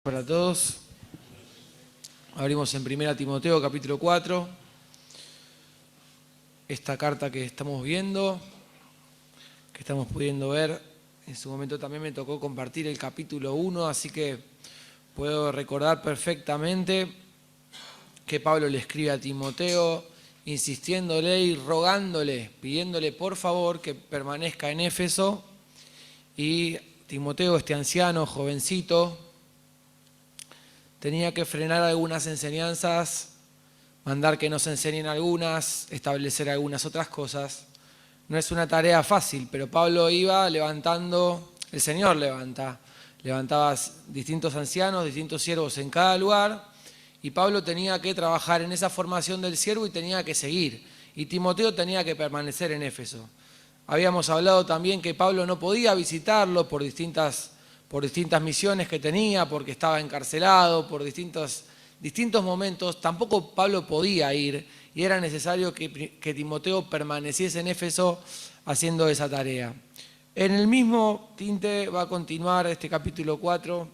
Para todos. Abrimos en 1 Timoteo capítulo 4. Esta carta que estamos viendo, que estamos pudiendo ver, en su momento también me tocó compartir el capítulo 1, así que puedo recordar perfectamente que Pablo le escribe a Timoteo, insistiéndole y rogándole, pidiéndole por favor que permanezca en Éfeso. Y Timoteo, este anciano, jovencito, tenía que frenar algunas enseñanzas, mandar que nos enseñen algunas, establecer algunas otras cosas. No es una tarea fácil, pero Pablo iba levantando, el Señor levantaba distintos ancianos, distintos siervos en cada lugar, y Pablo tenía que trabajar en esa formación del siervo y tenía que seguir. Y Timoteo tenía que permanecer en Éfeso. Habíamos hablado también que Pablo no podía visitarlo por distintas misiones que tenía, porque estaba encarcelado, por distintos momentos. Tampoco Pablo podía ir y era necesario que Timoteo permaneciese en Éfeso haciendo esa tarea. En el mismo tinte va a continuar este capítulo 4,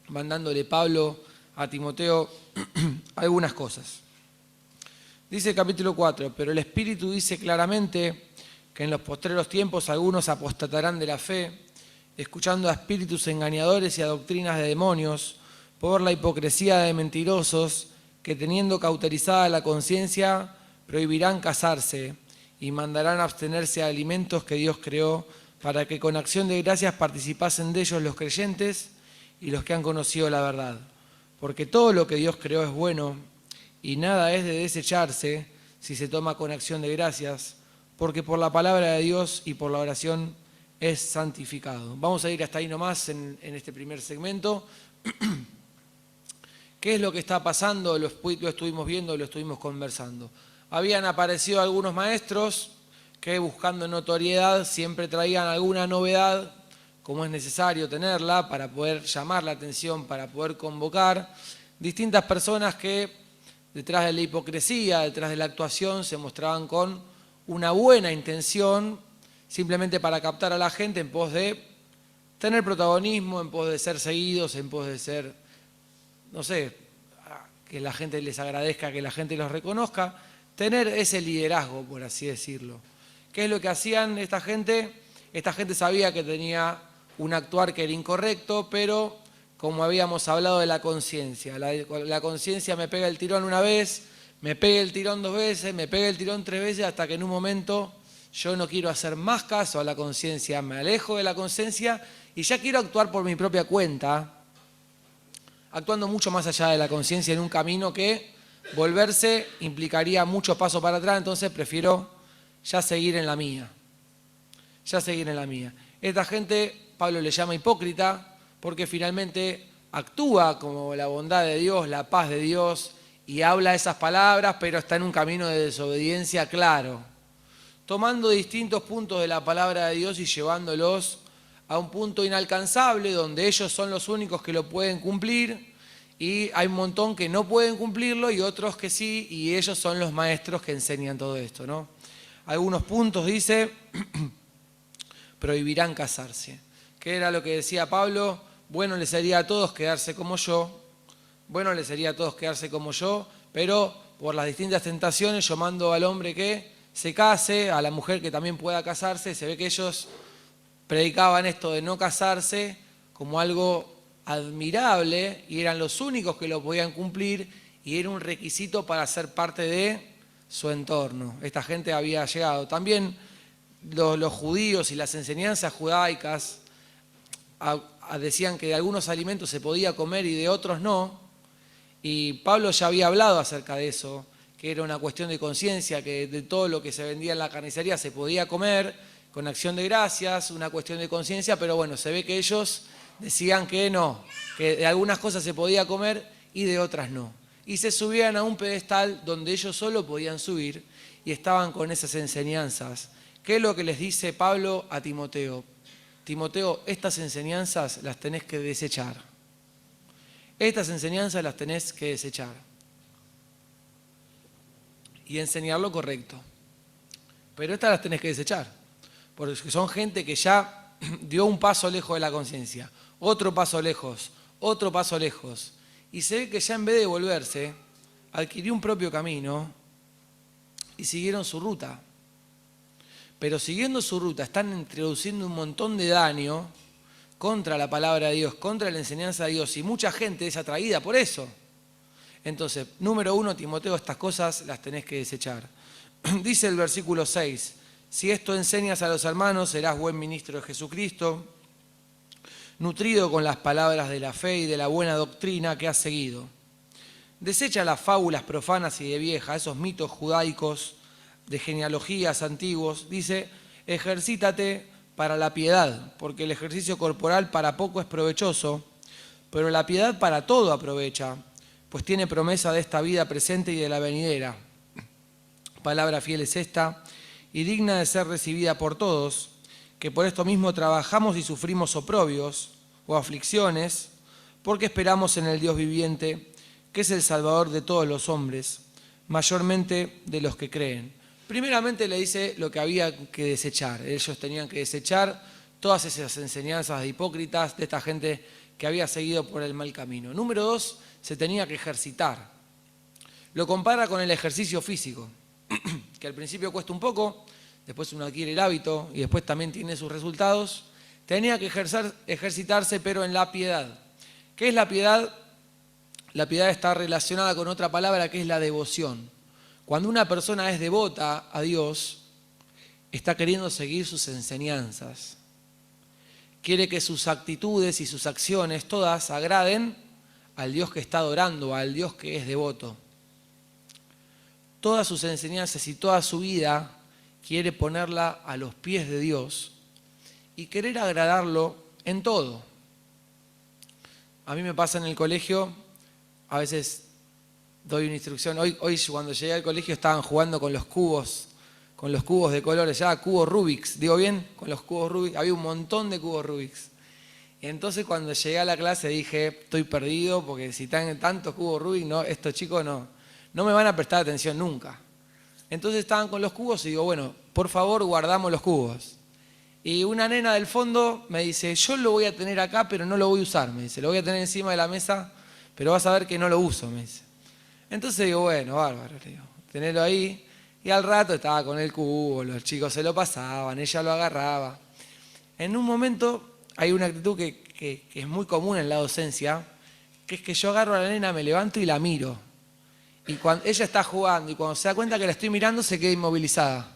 mandándole Pablo a Timoteo algunas cosas. Dice el capítulo 4, pero el Espíritu dice claramente que en los postreros tiempos algunos apostatarán de la fe, escuchando a espíritus engañadores y a doctrinas de demonios, por la hipocresía de mentirosos, que teniendo cauterizada la conciencia, prohibirán casarse y mandarán abstenerse a alimentos que Dios creó, para que con acción de gracias participasen de ellos los creyentes y los que han conocido la verdad. Porque todo lo que Dios creó es bueno, y nada es de desecharse si se toma con acción de gracias, porque por la palabra de Dios y por la oración es santificado. Vamos a ir hasta ahí nomás en este primer segmento. ¿Qué es lo que está pasando? Lo estuvimos viendo, lo estuvimos conversando. Habían aparecido algunos maestros que, buscando notoriedad, siempre traían alguna novedad, como es necesario tenerla para poder llamar la atención, para poder convocar distintas personas que detrás de la hipocresía, detrás de la actuación, se mostraban con una buena intención, simplemente para captar a la gente en pos de tener protagonismo, en pos de ser seguidos, en pos de ser, no sé, que la gente les agradezca, que la gente los reconozca, tener ese liderazgo, por así decirlo. ¿Qué es lo que hacían esta gente? Esta gente sabía que tenía un actuar que era incorrecto, pero como habíamos hablado de la conciencia, la conciencia me pega el tirón una vez, me pega el tirón dos veces, me pega el tirón tres veces, hasta que en un momento yo no quiero hacer más caso a la conciencia, me alejo de la conciencia y ya quiero actuar por mi propia cuenta, actuando mucho más allá de la conciencia en un camino que volverse implicaría muchos pasos para atrás, entonces prefiero ya seguir en la mía. Esta gente, Pablo le llama hipócrita, porque finalmente actúa como la bondad de Dios, la paz de Dios, y habla esas palabras, pero está en un camino de desobediencia claro, tomando distintos puntos de la palabra de Dios y llevándolos a un punto inalcanzable, donde ellos son los únicos que lo pueden cumplir, y hay un montón que no pueden cumplirlo y otros que sí, y ellos son los maestros que enseñan todo esto, ¿no? Algunos puntos dice, prohibirán casarse. ¿Qué era lo que decía Pablo? Bueno les sería a todos quedarse como yo, pero por las distintas tentaciones yo mando al hombre que se case, a la mujer que también pueda casarse. Se ve que ellos predicaban esto de no casarse como algo admirable y eran los únicos que lo podían cumplir y era un requisito para ser parte de su entorno. Esta gente había llegado. También los judíos y las enseñanzas judaicas decían que de algunos alimentos se podía comer y de otros no, y Pablo ya había hablado acerca de eso, que era una cuestión de conciencia, que de todo lo que se vendía en la carnicería se podía comer con acción de gracias, una cuestión de conciencia, pero bueno, se ve que ellos decían que no, que de algunas cosas se podía comer y de otras no. Y se subían a un pedestal donde ellos solo podían subir y estaban con esas enseñanzas. ¿Qué es lo que les dice Pablo a Timoteo? Timoteo, estas enseñanzas las tenés que desechar. Estas enseñanzas las tenés que desechar. Y enseñar lo correcto. Pero estas las tenés que desechar. Porque son gente que ya dio un paso lejos de la conciencia, otro paso lejos, otro paso lejos. Y se ve que ya en vez de volverse, adquirió un propio camino y siguieron su ruta. Pero siguiendo su ruta están introduciendo un montón de daño contra la palabra de Dios, contra la enseñanza de Dios, y mucha gente es atraída por eso. Entonces, número 1, Timoteo, estas cosas las tenés que desechar. Dice el versículo 6, si esto enseñas a los hermanos, serás buen ministro de Jesucristo, nutrido con las palabras de la fe y de la buena doctrina que has seguido. Desecha las fábulas profanas y de vieja, esos mitos judaicos de genealogías antiguos. Dice, ejercítate para la piedad, porque el ejercicio corporal para poco es provechoso, pero la piedad para todo aprovecha, pues tiene promesa de esta vida presente y de la venidera. Palabra fiel es esta, y digna de ser recibida por todos, que por esto mismo trabajamos y sufrimos oprobios o aflicciones, porque esperamos en el Dios viviente, que es el Salvador de todos los hombres, mayormente de los que creen. Primeramente le dice lo que había que desechar. Ellos tenían que desechar todas esas enseñanzas de hipócritas, de esta gente que había seguido por el mal camino. Número 2, se tenía que ejercitar. Lo compara con el ejercicio físico, que al principio cuesta un poco, después uno adquiere el hábito y después también tiene sus resultados. Tenía que ejercitarse, pero en la piedad. ¿Qué es la piedad? La piedad está relacionada con otra palabra que es la devoción. Cuando una persona es devota a Dios, está queriendo seguir sus enseñanzas. Quiere que sus actitudes y sus acciones todas agraden al Dios que está adorando, al Dios que es devoto. Todas sus enseñanzas y toda su vida quiere ponerla a los pies de Dios y querer agradarlo en todo. A mí me pasa en el colegio, a veces doy una instrucción. Hoy cuando llegué al colegio estaban jugando con los cubos de colores, ya cubos Rubik's, ¿digo bien? Con los cubos Rubik's, había un montón de cubos Rubik's. Y entonces cuando llegué a la clase dije, estoy perdido porque si están tantos cubos Rubik's, no, estos chicos no me van a prestar atención nunca. Entonces estaban con los cubos y digo, bueno, por favor guardamos los cubos. Y una nena del fondo me dice, yo lo voy a tener acá, pero no lo voy a usar, me dice, lo voy a tener encima de la mesa, pero vas a ver que no lo uso, me dice. Entonces digo, bueno, bárbaro, le digo, tenerlo ahí. Y al rato estaba con el cubo, los chicos se lo pasaban, ella lo agarraba. En un momento hay una actitud que es muy común en la docencia, que es que yo agarro a la nena, me levanto y la miro. Y cuando ella está jugando y cuando se da cuenta que la estoy mirando se queda inmovilizada.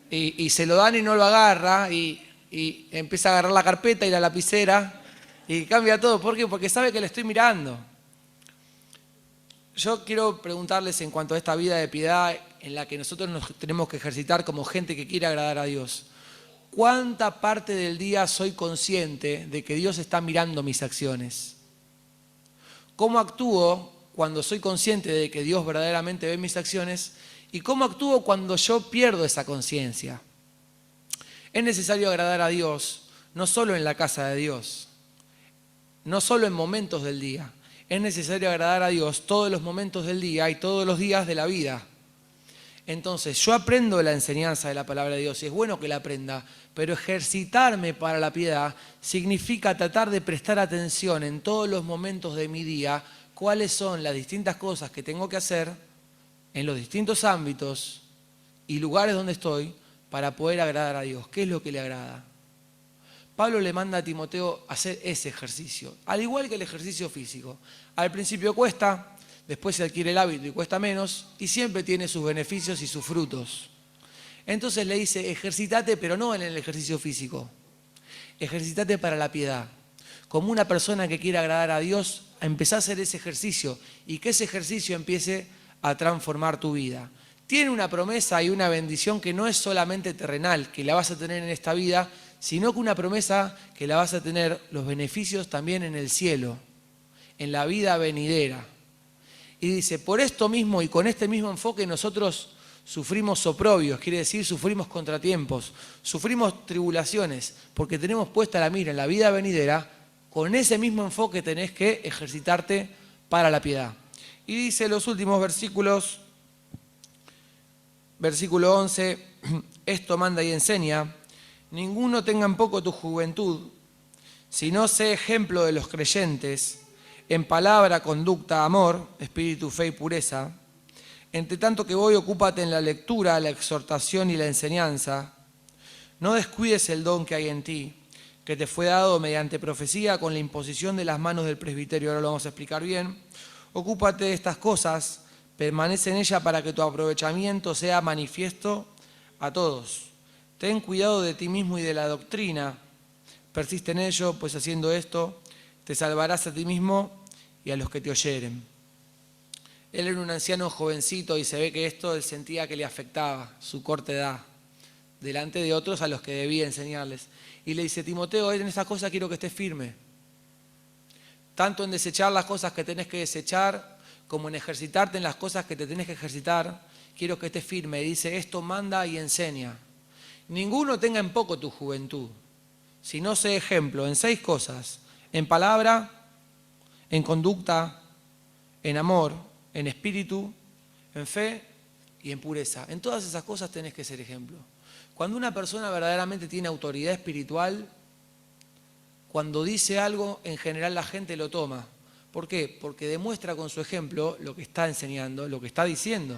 Y se lo dan y no lo agarra y empieza a agarrar la carpeta y la lapicera y cambia todo. ¿Por qué? Porque sabe que le estoy mirando. Yo quiero preguntarles en cuanto a esta vida de piedad en la que nosotros nos tenemos que ejercitar como gente que quiere agradar a Dios. ¿Cuánta parte del día soy consciente de que Dios está mirando mis acciones? ¿Cómo actúo cuando soy consciente de que Dios verdaderamente ve mis acciones? ¿Y cómo actúo cuando yo pierdo esa conciencia? Es necesario agradar a Dios, no solo en la casa de Dios, no solo en momentos del día. Es necesario agradar a Dios todos los momentos del día y todos los días de la vida. Entonces, yo aprendo la enseñanza de la palabra de Dios y es bueno que la aprenda, pero ejercitarme para la piedad significa tratar de prestar atención en todos los momentos de mi día, cuáles son las distintas cosas que tengo que hacer en los distintos ámbitos y lugares donde estoy para poder agradar a Dios. ¿Qué es lo que le agrada? Pablo le manda a Timoteo a hacer ese ejercicio, al igual que el ejercicio físico. Al principio cuesta, después se adquiere el hábito y cuesta menos, y siempre tiene sus beneficios y sus frutos. Entonces le dice, ejercitate, pero no en el ejercicio físico. Ejercitate para la piedad. Como una persona que quiere agradar a Dios, empezá a hacer ese ejercicio y que ese ejercicio empiece a transformar tu vida. Tiene una promesa y una bendición que no es solamente terrenal, que la vas a tener en esta vida, sino que una promesa que la vas a tener los beneficios también en el cielo, en la vida venidera. Y dice, por esto mismo y con este mismo enfoque nosotros sufrimos oprobios, quiere decir sufrimos contratiempos, sufrimos tribulaciones, porque tenemos puesta la mira en la vida venidera. Con ese mismo enfoque tenés que ejercitarte para la piedad. Y dice los últimos versículos, versículo 11, esto manda y enseña, ninguno tenga en poco tu juventud, sino sé ejemplo de los creyentes en palabra, conducta, amor, espíritu, fe y pureza. Entre tanto que voy, ocúpate en la lectura, la exhortación y la enseñanza. No descuides el don que hay en ti, que te fue dado mediante profecía con la imposición de las manos del presbiterio. Ahora lo vamos a explicar bien. Ocúpate de estas cosas, permanece en ella para que tu aprovechamiento sea manifiesto a todos. Ten cuidado de ti mismo y de la doctrina. Persiste en ello, pues haciendo esto te salvarás a ti mismo y a los que te oyeren. Él era un anciano jovencito y se ve que esto él sentía que le afectaba, su corta edad, delante de otros a los que debía enseñarles. Y le dice, Timoteo, en estas cosas quiero que estés firme. Tanto en desechar las cosas que tenés que desechar, como en ejercitarte en las cosas que te tenés que ejercitar, quiero que estés firme. Y dice, esto manda y enseña. Ninguno tenga en poco tu juventud, sino sé ejemplo en 6 cosas: en palabra, en conducta, en amor, en espíritu, en fe y en pureza. En todas esas cosas tenés que ser ejemplo. Cuando una persona verdaderamente tiene autoridad espiritual, cuando dice algo, en general la gente lo toma. ¿Por qué? Porque demuestra con su ejemplo lo que está enseñando, lo que está diciendo.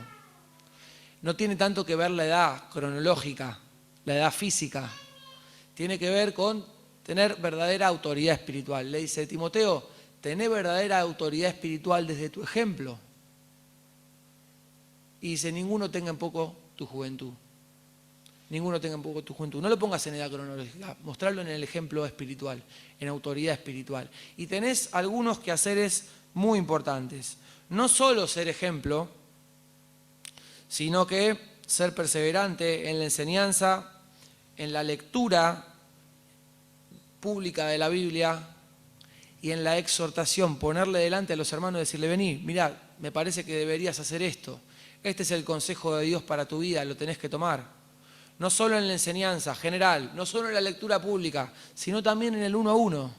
No tiene tanto que ver la edad cronológica, la edad física. Tiene que ver con tener verdadera autoridad espiritual. Le dice, Timoteo, tené verdadera autoridad espiritual desde tu ejemplo. Y dice, ninguno tenga en poco tu juventud. Ninguno tenga en poco tu juventud. No lo pongas en edad cronológica, mostrarlo en el ejemplo espiritual, en autoridad espiritual. Y tenés algunos quehaceres muy importantes. No solo ser ejemplo, sino que ser perseverante en la enseñanza, en la lectura pública de la Biblia y en la exhortación, ponerle delante a los hermanos y decirle, vení, mirá, me parece que deberías hacer esto. Este es el consejo de Dios para tu vida, lo tenés que tomar. No solo en la enseñanza general, no solo en la lectura pública, sino también en el 1 a 1.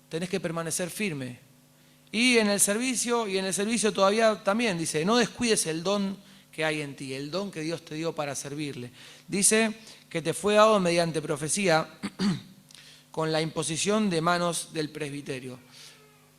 Tenés que permanecer firme. Y en el servicio todavía también dice, no descuides el don que hay en ti, el don que Dios te dio para servirle. Dice que te fue dado mediante profecía con la imposición de manos del presbiterio.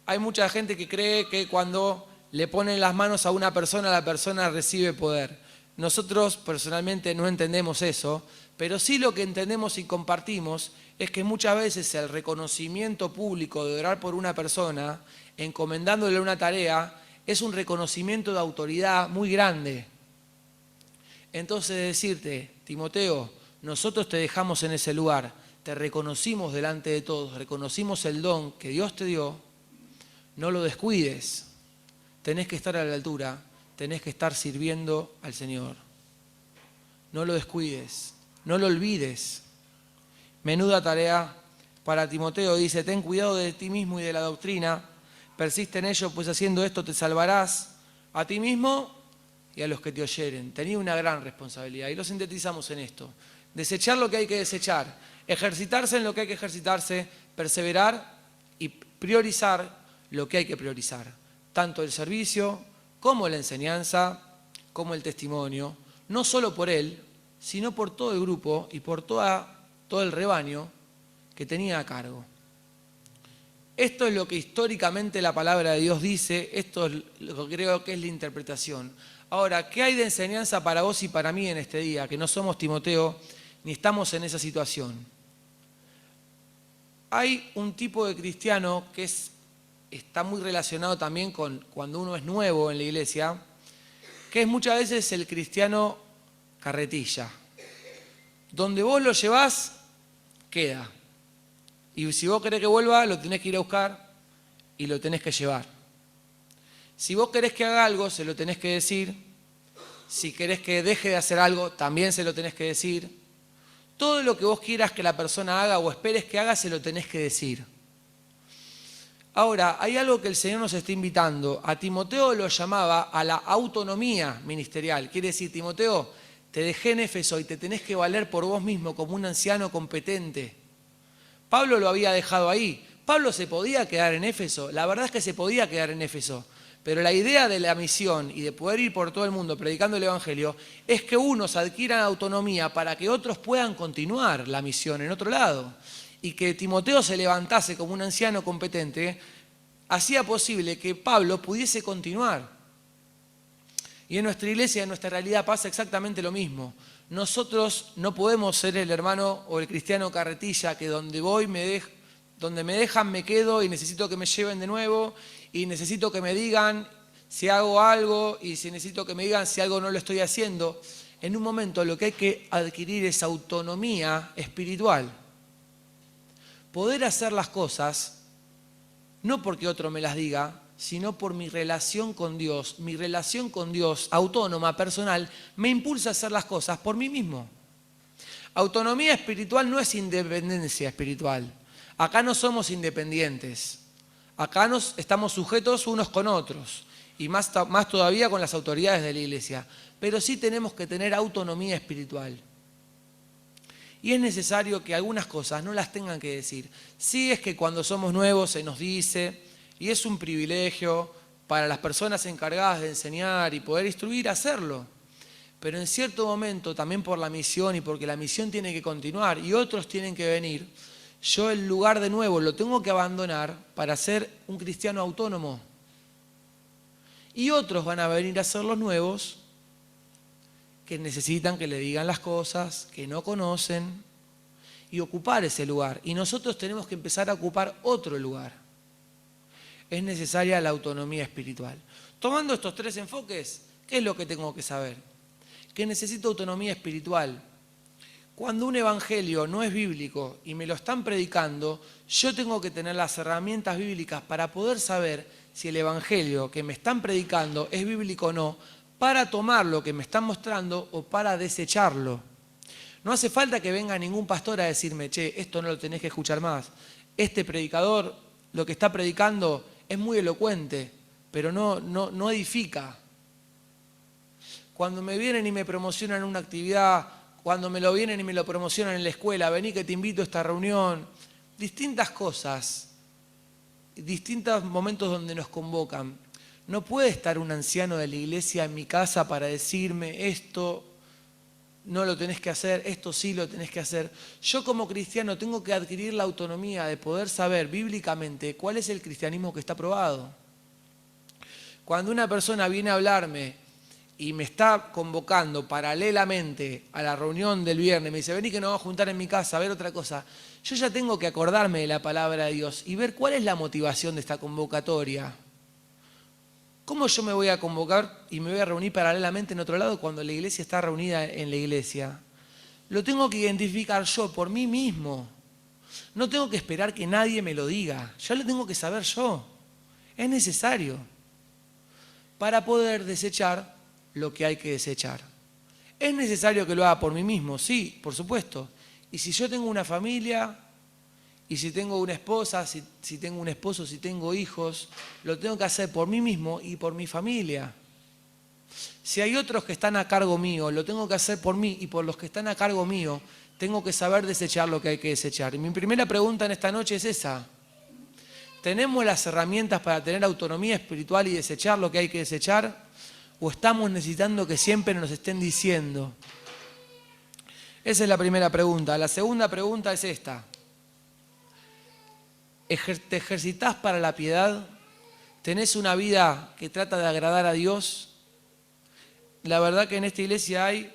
Hay mucha gente que cree que cuando le ponen las manos a una persona, la persona recibe poder. Nosotros personalmente no entendemos eso, pero sí lo que entendemos y compartimos es que muchas veces el reconocimiento público de orar por una persona, encomendándole una tarea, es un reconocimiento de autoridad muy grande. Entonces decirte, Timoteo, nosotros te dejamos en ese lugar, te reconocimos delante de todos, reconocimos el don que Dios te dio, no lo descuides, tenés que estar a la altura, tenés que estar sirviendo al Señor. No lo descuides, no lo olvides. Menuda tarea para Timoteo, dice, ten cuidado de ti mismo y de la doctrina, persiste en ello, pues haciendo esto te salvarás a ti mismo y a los que te oyeren. Tenía una gran responsabilidad y lo sintetizamos en esto. Desechar lo que hay que desechar, ejercitarse en lo que hay que ejercitarse, perseverar y priorizar lo que hay que priorizar. Tanto el servicio como la enseñanza, como el testimonio, no solo por él, sino por todo el grupo y por todo el rebaño que tenía a cargo. Esto es lo que históricamente la palabra de Dios dice, esto es lo que creo que es la interpretación. Ahora, ¿qué hay de enseñanza para vos y para mí en este día? Que no somos Timoteo ni estamos en esa situación. Hay un tipo de cristiano que está muy relacionado también con cuando uno es nuevo en la iglesia, que es muchas veces el cristiano carretilla. Donde vos lo llevás, queda. Y si vos querés que vuelva, lo tenés que ir a buscar y lo tenés que llevar. Si vos querés que haga algo, se lo tenés que decir. Si querés que deje de hacer algo, también se lo tenés que decir. Todo lo que vos quieras que la persona haga o esperes que haga, se lo tenés que decir. Ahora, hay algo que el Señor nos está invitando. A Timoteo lo llamaba a la autonomía ministerial. Quiere decir, Timoteo, te dejé en Éfeso y te tenés que valer por vos mismo como un anciano competente. Pablo lo había dejado ahí. Pablo se podía quedar en Éfeso. La verdad es que se podía quedar en Éfeso. Pero la idea de la misión y de poder ir por todo el mundo predicando el Evangelio es que unos adquieran autonomía para que otros puedan continuar la misión en otro lado. y que Timoteo se levantase como un anciano competente, hacía posible que Pablo pudiese continuar. Y en nuestra iglesia, en nuestra realidad pasa exactamente lo mismo. Nosotros no podemos ser el hermano o el cristiano carretilla que donde voy donde me dejan me quedo y necesito que me lleven de nuevo y necesito que me digan si hago algo y si necesito que me digan si algo no lo estoy haciendo. En un momento lo que hay que adquirir es autonomía espiritual. Poder hacer las cosas no porque otro me las diga, sino por mi relación con Dios. Mi relación con Dios, autónoma, personal, me impulsa a hacer las cosas por mí mismo. Autonomía espiritual no es independencia espiritual. Acá no somos independientes. Acá estamos sujetos unos con otros. Y más todavía con las autoridades de la iglesia. Pero sí tenemos que tener autonomía espiritual. Y es necesario que algunas cosas no las tengan que decir. Sí es que cuando somos nuevos se nos dice, y es un privilegio para las personas encargadas de enseñar y poder instruir hacerlo. Pero en cierto momento, también por la misión y porque la misión tiene que continuar y otros tienen que venir, yo el lugar de nuevo lo tengo que abandonar para ser un cristiano autónomo. Y otros van a venir a ser los nuevos que necesitan que le digan las cosas, que no conocen, y ocupar ese lugar. Y nosotros tenemos que empezar a ocupar otro lugar. Es necesaria la autonomía espiritual. Tomando estos tres enfoques, ¿qué es lo que tengo que saber? Que necesito autonomía espiritual. Cuando un evangelio no es bíblico y me lo están predicando, yo tengo que tener las herramientas bíblicas para poder saber si el evangelio que me están predicando es bíblico o no, para tomar lo que me están mostrando o para desecharlo. No hace falta que venga ningún pastor a decirme, che, esto no lo tenés que escuchar más. Este predicador, lo que está predicando es muy elocuente, pero no edifica. Cuando me vienen y me promocionan una actividad, cuando me lo vienen y me lo promocionan en la escuela, vení que te invito a esta reunión, distintas cosas, distintos momentos donde nos convocan. No puede estar un anciano de la iglesia en mi casa para decirme esto no lo tenés que hacer, esto sí lo tenés que hacer. Yo como cristiano tengo que adquirir la autonomía de poder saber bíblicamente cuál es el cristianismo que está aprobado. Cuando una persona viene a hablarme y me está convocando paralelamente a la reunión del viernes, me dice, vení que nos vamos a juntar en mi casa a ver otra cosa, yo ya tengo que acordarme de la palabra de Dios y ver cuál es la motivación de esta convocatoria. ¿Cómo yo me voy a convocar y me voy a reunir paralelamente en otro lado cuando la iglesia está reunida en la iglesia? Lo tengo que identificar yo por mí mismo. No tengo que esperar que nadie me lo diga. Ya lo tengo que saber yo. Es necesario para poder desechar lo que hay que desechar. ¿Es necesario que lo haga por mí mismo? Sí, por supuesto. Y si yo tengo una familia, y si tengo una esposa, si tengo un esposo, si tengo hijos, lo tengo que hacer por mí mismo y por mi familia. Si hay otros que están a cargo mío, lo tengo que hacer por mí y por los que están a cargo mío, tengo que saber desechar lo que hay que desechar. Y mi primera pregunta en esta noche es esa. ¿Tenemos las herramientas para tener autonomía espiritual y desechar lo que hay que desechar? ¿O estamos necesitando que siempre nos estén diciendo? Esa es la primera pregunta. La segunda pregunta es esta. ¿Te ejercitás para la piedad? ¿Tenés una vida que trata de agradar a Dios? La verdad que en esta iglesia hay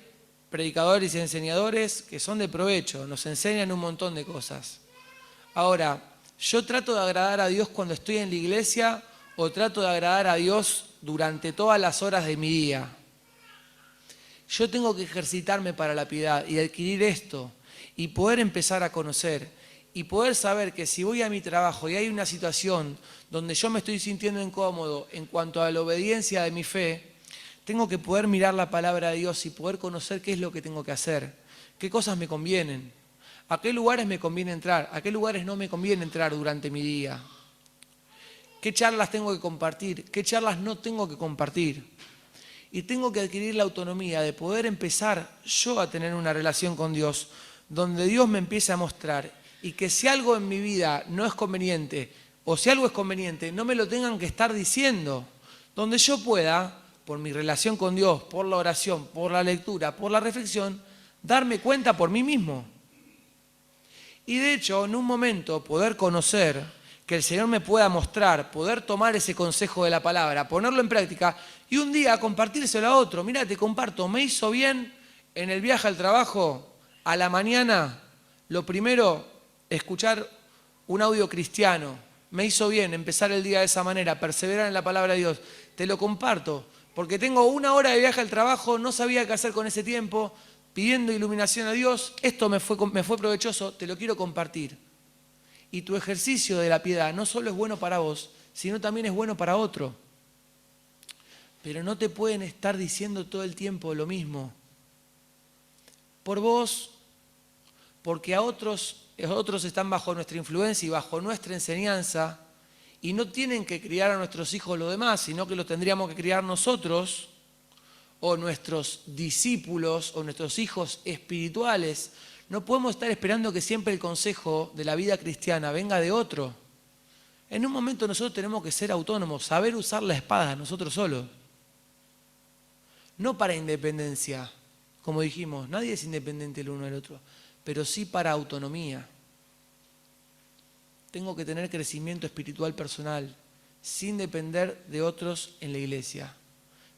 predicadores y enseñadores que son de provecho, nos enseñan un montón de cosas. Ahora, ¿yo trato de agradar a Dios cuando estoy en la iglesia o trato de agradar a Dios durante todas las horas de mi día? Yo tengo que ejercitarme para la piedad y adquirir esto y poder empezar a conocer y poder saber que si voy a mi trabajo y hay una situación donde yo me estoy sintiendo incómodo en cuanto a la obediencia de mi fe, tengo que poder mirar la palabra de Dios y poder conocer qué es lo que tengo que hacer, qué cosas me convienen, a qué lugares me conviene entrar, a qué lugares no me conviene entrar durante mi día, qué charlas tengo que compartir, qué charlas no tengo que compartir. Y tengo que adquirir la autonomía de poder empezar yo a tener una relación con Dios, donde Dios me empiece a mostrar y que si algo en mi vida no es conveniente o si algo es conveniente, no me lo tengan que estar diciendo, donde yo pueda, por mi relación con Dios, por la oración, por la lectura, por la reflexión, darme cuenta por mí mismo. Y de hecho, en un momento, poder conocer, que el Señor me pueda mostrar, poder tomar ese consejo de la palabra, ponerlo en práctica y un día compartírselo a otro. Mira, te comparto, me hizo bien en el viaje al trabajo, a la mañana, lo primero, escuchar un audio cristiano. Me hizo bien empezar el día de esa manera, perseverar en la palabra de Dios. Te lo comparto, porque tengo 1 hora de viaje al trabajo, no sabía qué hacer con ese tiempo, pidiendo iluminación a Dios, esto me fue provechoso, te lo quiero compartir. Y tu ejercicio de la piedad no solo es bueno para vos, sino también es bueno para otro. Pero no te pueden estar diciendo todo el tiempo lo mismo. Por vos, porque a otros están bajo nuestra influencia y bajo nuestra enseñanza, y no tienen que criar a nuestros hijos los demás, sino que los tendríamos que criar nosotros, o nuestros discípulos, o nuestros hijos espirituales. No podemos estar esperando que siempre el consejo de la vida cristiana venga de otro. En un momento nosotros tenemos que ser autónomos, saber usar la espada nosotros solos. No para independencia, como dijimos, nadie es independiente el uno del otro, pero sí para autonomía. Tengo que tener crecimiento espiritual personal, sin depender de otros en la iglesia.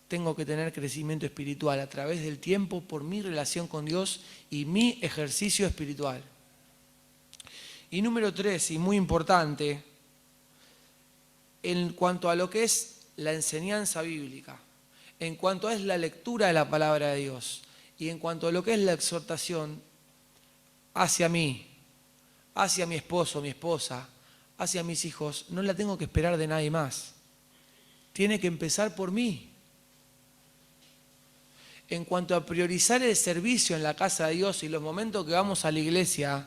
Tengo que tener crecimiento espiritual a través del tiempo por mi relación con Dios y mi ejercicio espiritual. Y número 3, y muy importante, en cuanto a lo que es la enseñanza bíblica, en cuanto a es la lectura de la palabra de Dios y en cuanto a lo que es la exhortación hacia mí, hacia mi esposo, mi esposa, hacia mis hijos, no la tengo que esperar de nadie más. Tiene que empezar por mí. En cuanto a priorizar el servicio en la casa de Dios y los momentos que vamos a la iglesia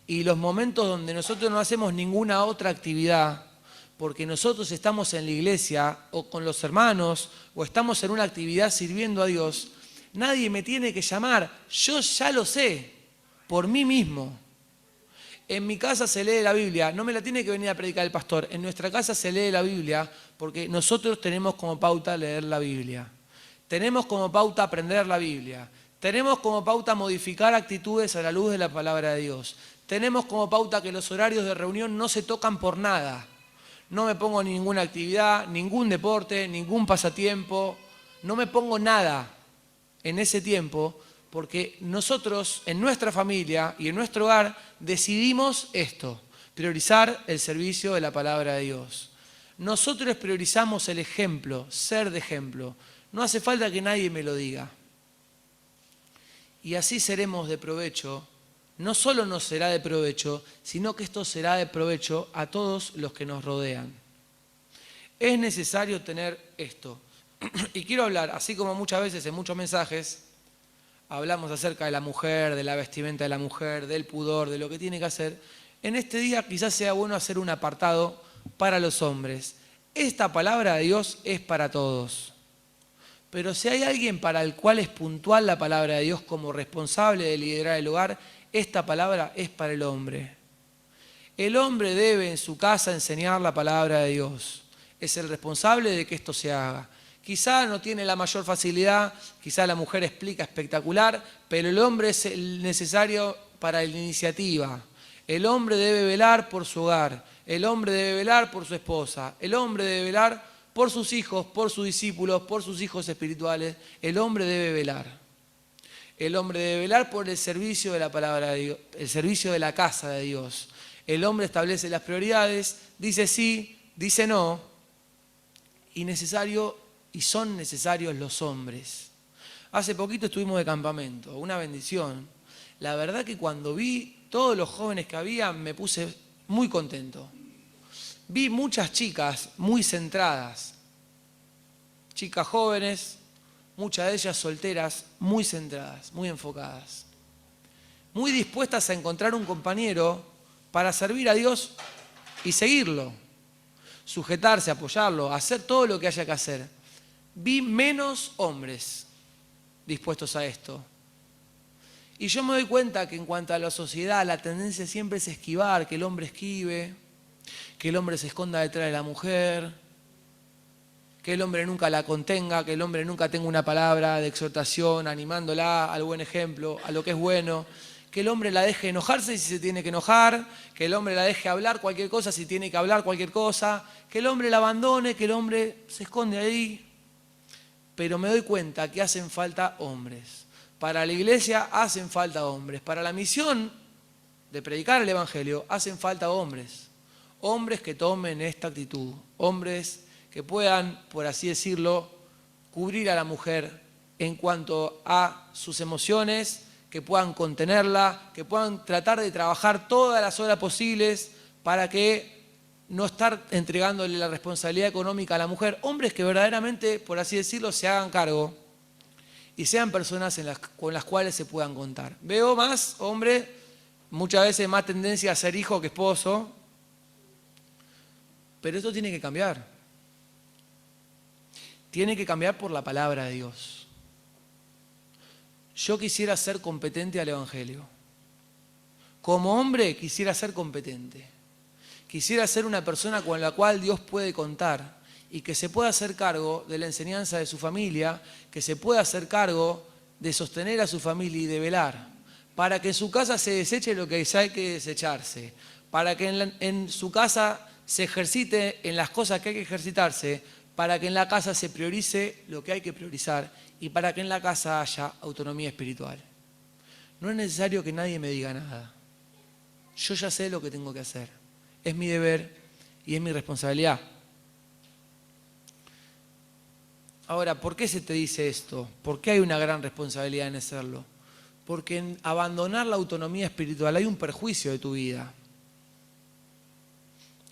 y los momentos donde nosotros no hacemos ninguna otra actividad, porque nosotros estamos en la iglesia o con los hermanos o estamos en una actividad sirviendo a Dios, nadie me tiene que llamar, yo ya lo sé, por mí mismo. En mi casa se lee la Biblia, no me la tiene que venir a predicar el pastor, en nuestra casa se lee la Biblia porque nosotros tenemos como pauta leer la Biblia. Tenemos como pauta aprender la Biblia. Tenemos como pauta modificar actitudes a la luz de la palabra de Dios. Tenemos como pauta que los horarios de reunión no se tocan por nada. No me pongo ninguna actividad, ningún deporte, ningún pasatiempo. No me pongo nada en ese tiempo porque nosotros en nuestra familia y en nuestro hogar decidimos esto, priorizar el servicio de la palabra de Dios. Nosotros priorizamos el ejemplo, ser de ejemplo. No hace falta que nadie me lo diga. Y así seremos de provecho. No solo nos será de provecho, sino que esto será de provecho a todos los que nos rodean. Es necesario tener esto. Y quiero hablar, así como muchas veces en muchos mensajes, hablamos acerca de la mujer, de la vestimenta de la mujer, del pudor, de lo que tiene que hacer. En este día quizás sea bueno hacer un apartado para los hombres. Esta palabra de Dios es para todos. Pero si hay alguien para el cual es puntual la palabra de Dios como responsable de liderar el hogar, esta palabra es para el hombre. El hombre debe en su casa enseñar la palabra de Dios. Es el responsable de que esto se haga. Quizá no tiene la mayor facilidad, quizá la mujer explica espectacular, pero el hombre es el necesario para la iniciativa. El hombre debe velar por su hogar, el hombre debe velar por su esposa, el hombre debe velar por sus hijos, por sus discípulos, por sus hijos espirituales. El hombre debe velar. El hombre debe velar por el servicio de la palabra de Dios, el servicio de la casa de Dios. El hombre establece las prioridades, dice sí, dice no, y son necesarios los hombres. Hace poquito estuvimos de campamento, una bendición. La verdad que cuando vi todos los jóvenes que había me puse muy contento. Vi muchas chicas muy centradas, chicas jóvenes, muchas de ellas solteras, muy centradas, muy enfocadas, muy dispuestas a encontrar un compañero para servir a Dios y seguirlo, sujetarse, apoyarlo, hacer todo lo que haya que hacer. Vi menos hombres dispuestos a esto. Y yo me doy cuenta que en cuanto a la sociedad, la tendencia siempre es esquivar, que el hombre esquive, que el hombre se esconda detrás de la mujer, que el hombre nunca la contenga, que el hombre nunca tenga una palabra de exhortación, animándola al buen ejemplo, a lo que es bueno, que el hombre la deje enojarse si se tiene que enojar, que el hombre la deje hablar cualquier cosa si tiene que hablar cualquier cosa, que el hombre la abandone, que el hombre se esconde ahí. Pero me doy cuenta que hacen falta hombres. Para la iglesia hacen falta hombres. Para la misión de predicar el Evangelio hacen falta hombres. Hombres que tomen esta actitud. Hombres que puedan, por así decirlo, cubrir a la mujer en cuanto a sus emociones, que puedan contenerla, que puedan tratar de trabajar todas las horas posibles para que no estar entregándole la responsabilidad económica a la mujer. Hombres que verdaderamente, por así decirlo, se hagan cargo y sean personas con las cuales se puedan contar. Veo más hombres, muchas veces más tendencia a ser hijo que esposo, pero esto tiene que cambiar. Tiene que cambiar por la palabra de Dios. Yo quisiera ser competente al Evangelio. Como hombre quisiera ser competente. Quisiera ser una persona con la cual Dios puede contar y que se pueda hacer cargo de la enseñanza de su familia, que se pueda hacer cargo de sostener a su familia y de velar, para que en su casa se deseche lo que hay que desecharse, para que en su casa se ejercite en las cosas que hay que ejercitarse, para que en la casa se priorice lo que hay que priorizar y para que en la casa haya autonomía espiritual. No es necesario que nadie me diga nada. Yo ya sé lo que tengo que hacer. Es mi deber y es mi responsabilidad. Ahora, ¿por qué se te dice esto? ¿Por qué hay una gran responsabilidad en hacerlo? Porque en abandonar la autonomía espiritual hay un perjuicio de tu vida.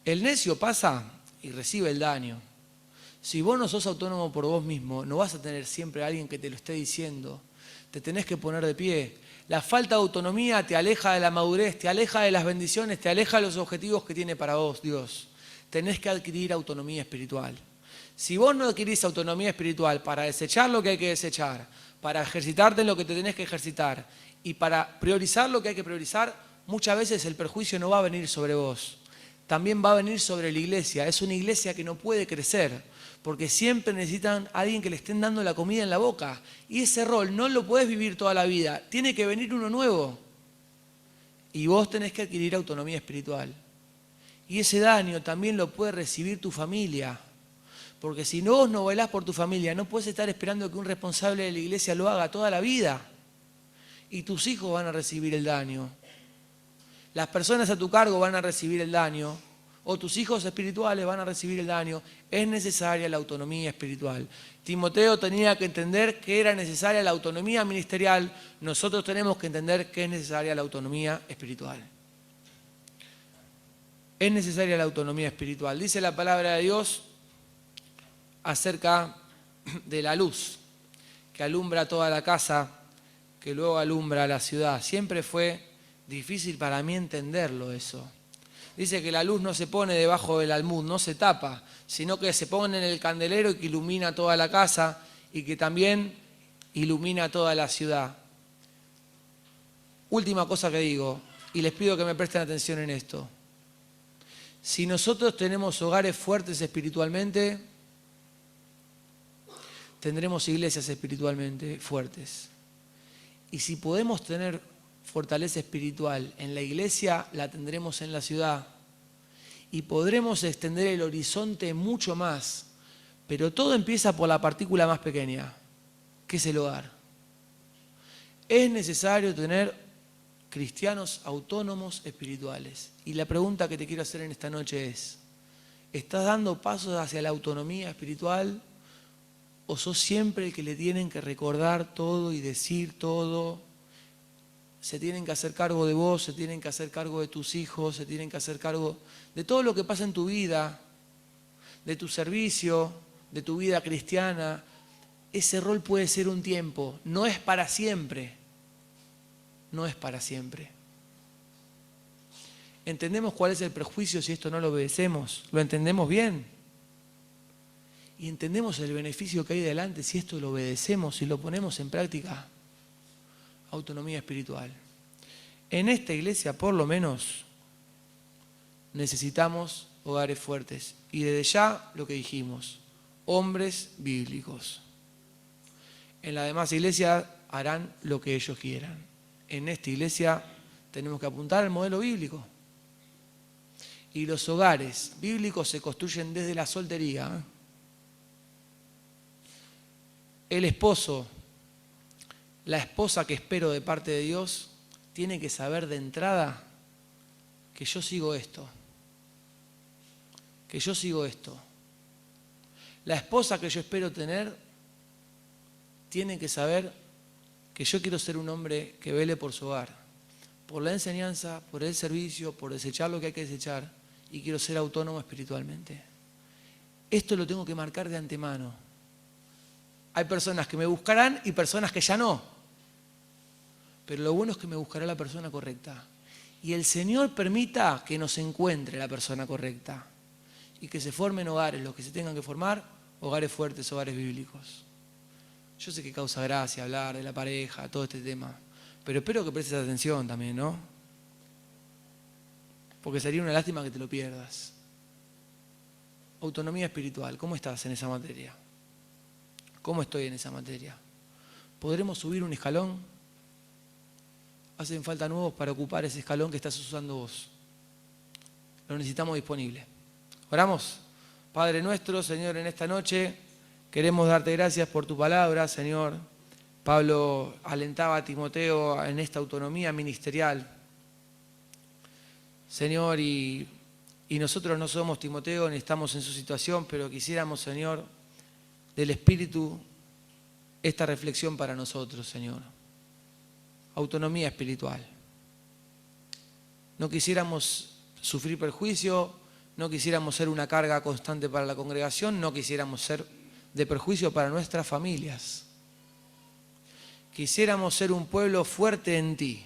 El necio pasa y recibe el daño. Si vos no sos autónomo por vos mismo, no vas a tener siempre a alguien que te lo esté diciendo. Te tenés que poner de pie. La falta de autonomía te aleja de la madurez, te aleja de las bendiciones, te aleja de los objetivos que tiene para vos Dios. Tenés que adquirir autonomía espiritual. Si vos no adquirís autonomía espiritual para desechar lo que hay que desechar, para ejercitarte en lo que te tenés que ejercitar y para priorizar lo que hay que priorizar, muchas veces el perjuicio no va a venir sobre vos. También va a venir sobre la iglesia. Es una iglesia que no puede crecer, porque siempre necesitan a alguien que le estén dando la comida en la boca. Y ese rol no lo podés vivir toda la vida. Tiene que venir uno nuevo. Y vos tenés que adquirir autonomía espiritual. Y ese daño también lo puede recibir tu familia. Porque si vos no velás por tu familia, no puedes estar esperando que un responsable de la iglesia lo haga toda la vida. Y tus hijos van a recibir el daño. Las personas a tu cargo van a recibir el daño. O tus hijos espirituales van a recibir el daño. Es necesaria la autonomía espiritual. Timoteo tenía que entender que era necesaria la autonomía ministerial. Nosotros tenemos que entender que es necesaria la autonomía espiritual. Es necesaria la autonomía espiritual. Dice la palabra de Dios acerca de la luz que alumbra toda la casa, que luego alumbra la ciudad. Siempre fue difícil para mí entenderlo eso. Dice que la luz no se pone debajo del almud, no se tapa, sino que se pone en el candelero y que ilumina toda la casa y que también ilumina toda la ciudad. Última cosa que digo, y les pido que me presten atención en esto. Si nosotros tenemos hogares fuertes espiritualmente, tendremos iglesias espiritualmente fuertes. Y si podemos tener fortaleza espiritual en la iglesia, la tendremos en la ciudad. Y podremos extender el horizonte mucho más. Pero todo empieza por la partícula más pequeña, que es el hogar. Es necesario tener cristianos autónomos espirituales. Y la pregunta que te quiero hacer en esta noche es, ¿estás dando pasos hacia la autonomía espiritual? ¿O sos siempre el que le tienen que recordar todo y decir todo? Se tienen que hacer cargo de vos, se tienen que hacer cargo de tus hijos, se tienen que hacer cargo de todo lo que pasa en tu vida, de tu servicio, de tu vida cristiana. Ese rol puede ser un tiempo, no es para siempre. No es para siempre. ¿Entendemos cuál es el prejuicio si esto no lo obedecemos? ¿Lo entendemos bien? Y entendemos el beneficio que hay delante si esto lo obedecemos y lo ponemos en práctica. Autonomía espiritual. En esta iglesia, por lo menos, necesitamos hogares fuertes. Y desde ya lo que dijimos, hombres bíblicos. En las demás iglesias harán lo que ellos quieran. en esta iglesia tenemos que apuntar al modelo bíblico. Y los hogares bíblicos se construyen desde la soltería. El esposo, la esposa que espero de parte de Dios, tiene que saber de entrada que yo sigo esto. Que yo sigo esto. La esposa que yo espero tener tiene que saber que yo quiero ser un hombre que vele por su hogar, por la enseñanza, por el servicio, por desechar lo que hay que desechar, y quiero ser autónomo espiritualmente. Esto lo tengo que marcar de antemano. Hay personas que me buscarán y personas que ya no. Pero lo bueno es que me buscará la persona correcta. Y el Señor permita que nos encuentre la persona correcta. Y que se formen hogares, los que se tengan que formar, hogares fuertes, hogares bíblicos. Yo sé que causa gracia hablar de la pareja, todo este tema. Pero espero que prestes atención también, ¿no? Porque sería una lástima que te lo pierdas. Autonomía espiritual, ¿cómo estás en esa materia? ¿Cómo estoy en esa materia? ¿Podremos subir un escalón? Hacen falta nuevos para ocupar ese escalón que estás usando vos. Lo necesitamos disponible. Oramos. Padre nuestro, Señor, en esta noche queremos darte gracias por tu palabra, Señor. Pablo alentaba a Timoteo en esta autonomía ministerial. Señor, y nosotros no somos Timoteo ni estamos en su situación, pero quisiéramos, Señor, del Espíritu esta reflexión para nosotros, Señor. Autonomía espiritual. No quisiéramos sufrir perjuicio, no quisiéramos ser una carga constante para la congregación, no quisiéramos ser de perjuicio para nuestras familias. Quisiéramos ser un pueblo fuerte en ti.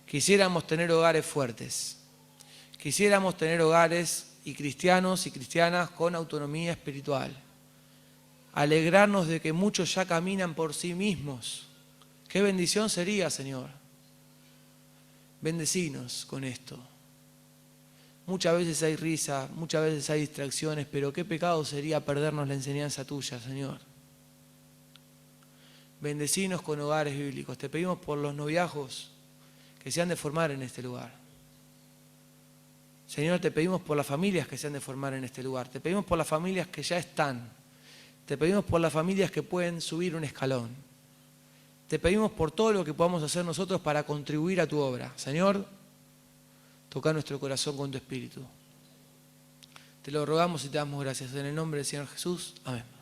Quisiéramos tener hogares fuertes. Quisiéramos tener hogares y cristianos y cristianas con autonomía espiritual. Alegrarnos de que muchos ya caminan por sí mismos. Qué bendición sería, Señor. Bendecinos con esto. Muchas veces hay risa, muchas veces hay distracciones, pero qué pecado sería perdernos la enseñanza tuya, Señor. Bendecinos con hogares bíblicos. Te pedimos por los noviazgos que se han de formar en este lugar. Señor, te pedimos por las familias que se han de formar en este lugar. Te pedimos por las familias que ya están. Te pedimos por las familias que pueden subir un escalón. Te pedimos por todo lo que podamos hacer nosotros para contribuir a tu obra. Señor, toca nuestro corazón con tu Espíritu. Te lo rogamos y te damos gracias. En el nombre del Señor Jesús. Amén.